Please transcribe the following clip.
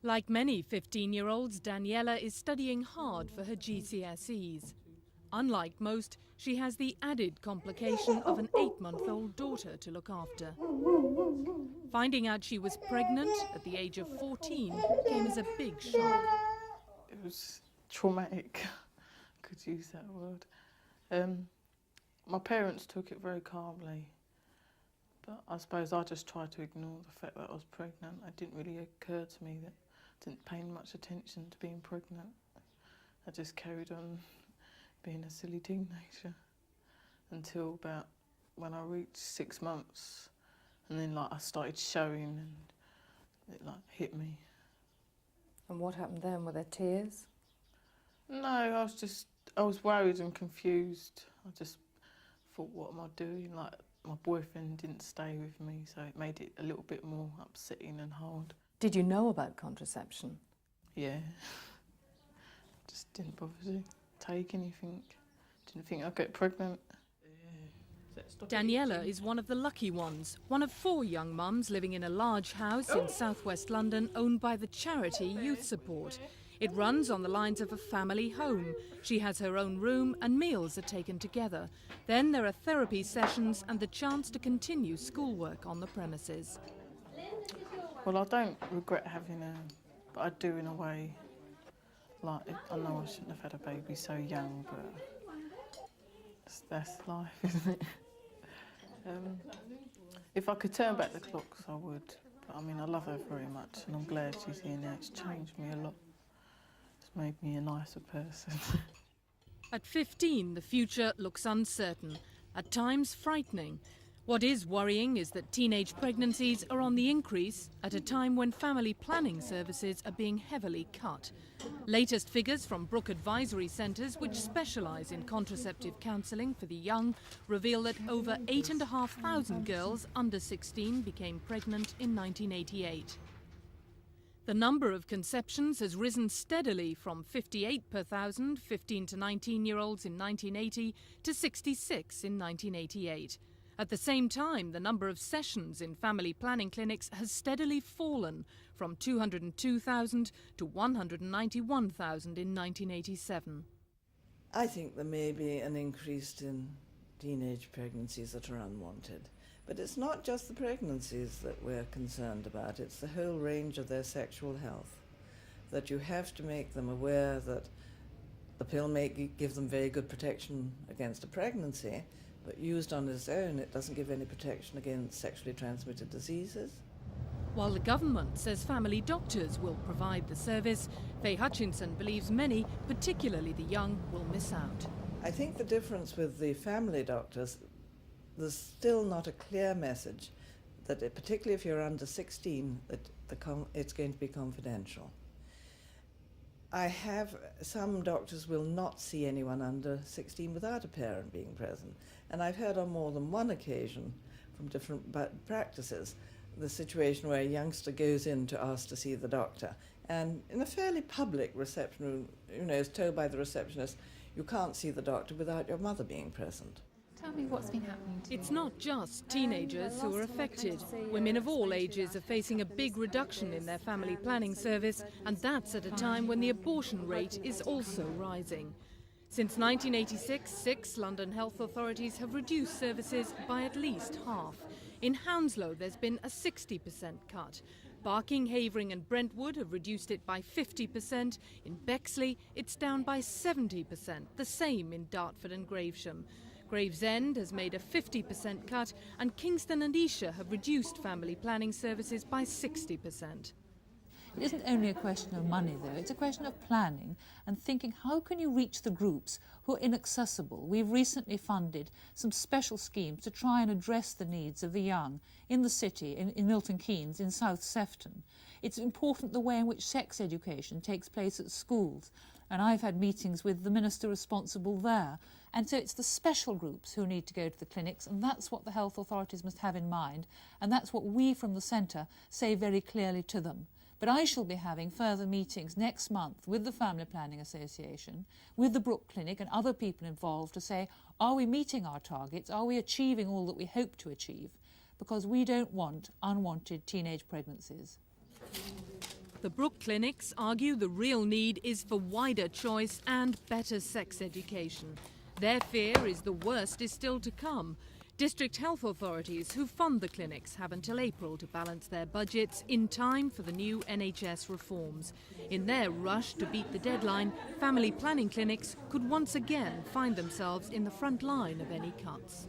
Like many 15-year-olds, Daniela is studying hard for her GCSEs. Unlike most, she has the added complication of an 8-month-old daughter to look after. Finding out she was pregnant at the age of 14 came as a big shock. It was traumatic, I could use that word. My parents took it very calmly, but I suppose I just tried to ignore the fact that I was pregnant. It didn't really occur to me that I didn't pay much attention to being pregnant. I just carried on being a silly teenager until about when I reached 6 months, and then I started showing and it hit me. And what happened then? Were there tears? No, I was worried and confused. I just thought, what am I doing? My boyfriend didn't stay with me, so it made it a little bit more upsetting and hard. Did you know about contraception? Yeah. Just didn't bother to take anything. Didn't think I'd get pregnant. Daniela is one of the lucky ones, one of 4 young mums living in a large house in southwest London owned by the charity Youth Support. It runs on the lines of a family home. She has her own room and meals are taken together. Then there are therapy sessions and the chance to continue schoolwork on the premises. Well, I don't regret having her, but I do in a way. I know I shouldn't have had a baby so young, but that's life, isn't it? If I could turn back the clocks, I would. But I mean, I love her very much and I'm glad she's here now. It's changed me a lot. It's made me a nicer person. At 15, the future looks uncertain, at times frightening. What is worrying is that teenage pregnancies are on the increase at a time when family planning services are being heavily cut. Latest figures from Brook Advisory Centres, which specialise in contraceptive counselling for the young, reveal that over 8,500 girls under 16 became pregnant in 1988. The number of conceptions has risen steadily from 58 per thousand 15 to 19-year-olds in 1980 to 66 in 1988. At the same time, the number of sessions in family planning clinics has steadily fallen from 202,000 to 191,000 in 1987. I think there may be an increase in teenage pregnancies that are unwanted. But it's not just the pregnancies that we're concerned about, it's the whole range of their sexual health. That you have to make them aware that the pill may give them very good protection against a pregnancy, but used on its own, it doesn't give any protection against sexually transmitted diseases. While the government says family doctors will provide the service, Faye Hutchinson believes many, particularly the young, will miss out. I think the difference with the family doctors, there's still not a clear message that, particularly if you're under 16, that it's going to be confidential. Some doctors will not see anyone under 16 without a parent being present. And I've heard on more than one occasion from different practices the situation where a youngster goes in to ask to see the doctor. And in a fairly public reception room, is told by the receptionist, you can't see the doctor without your mother being present. Tell me what's been happening to you. It's not just teenagers who are affected. Women of all ages are facing a big reduction in their family planning service, and that's at a time when the abortion rate is also rising. Since 1986, 6 London health authorities have reduced services by at least half. In Hounslow, there's been a 60% cut. Barking, Havering and Brentwood have reduced it by 50%. In Bexley, it's down by 70%, the same in Dartford and Gravesham. Gravesend has made a 50% cut, and Kingston and Esher have reduced family planning services by 60%. It isn't only a question of money, though. It's a question of planning and thinking, how can you reach the groups who are inaccessible? We've recently funded some special schemes to try and address the needs of the young in the city, in Milton Keynes, in South Sefton. It's important the way in which sex education takes place at schools, and I've had meetings with the minister responsible there. And so it's the special groups who need to go to the clinics, and that's what the health authorities must have in mind, and that's what we from the centre say very clearly to them. But I shall be having further meetings next month with the Family Planning Association, with the Brook Clinic and other people involved to say, are we meeting our targets? Are we achieving all that we hope to achieve? Because we don't want unwanted teenage pregnancies. The Brook clinics argue the real need is for wider choice and better sex education. Their fear is the worst is still to come. District health authorities who fund the clinics have until April to balance their budgets in time for the new NHS reforms. In their rush to beat the deadline, family planning clinics could once again find themselves in the front line of any cuts.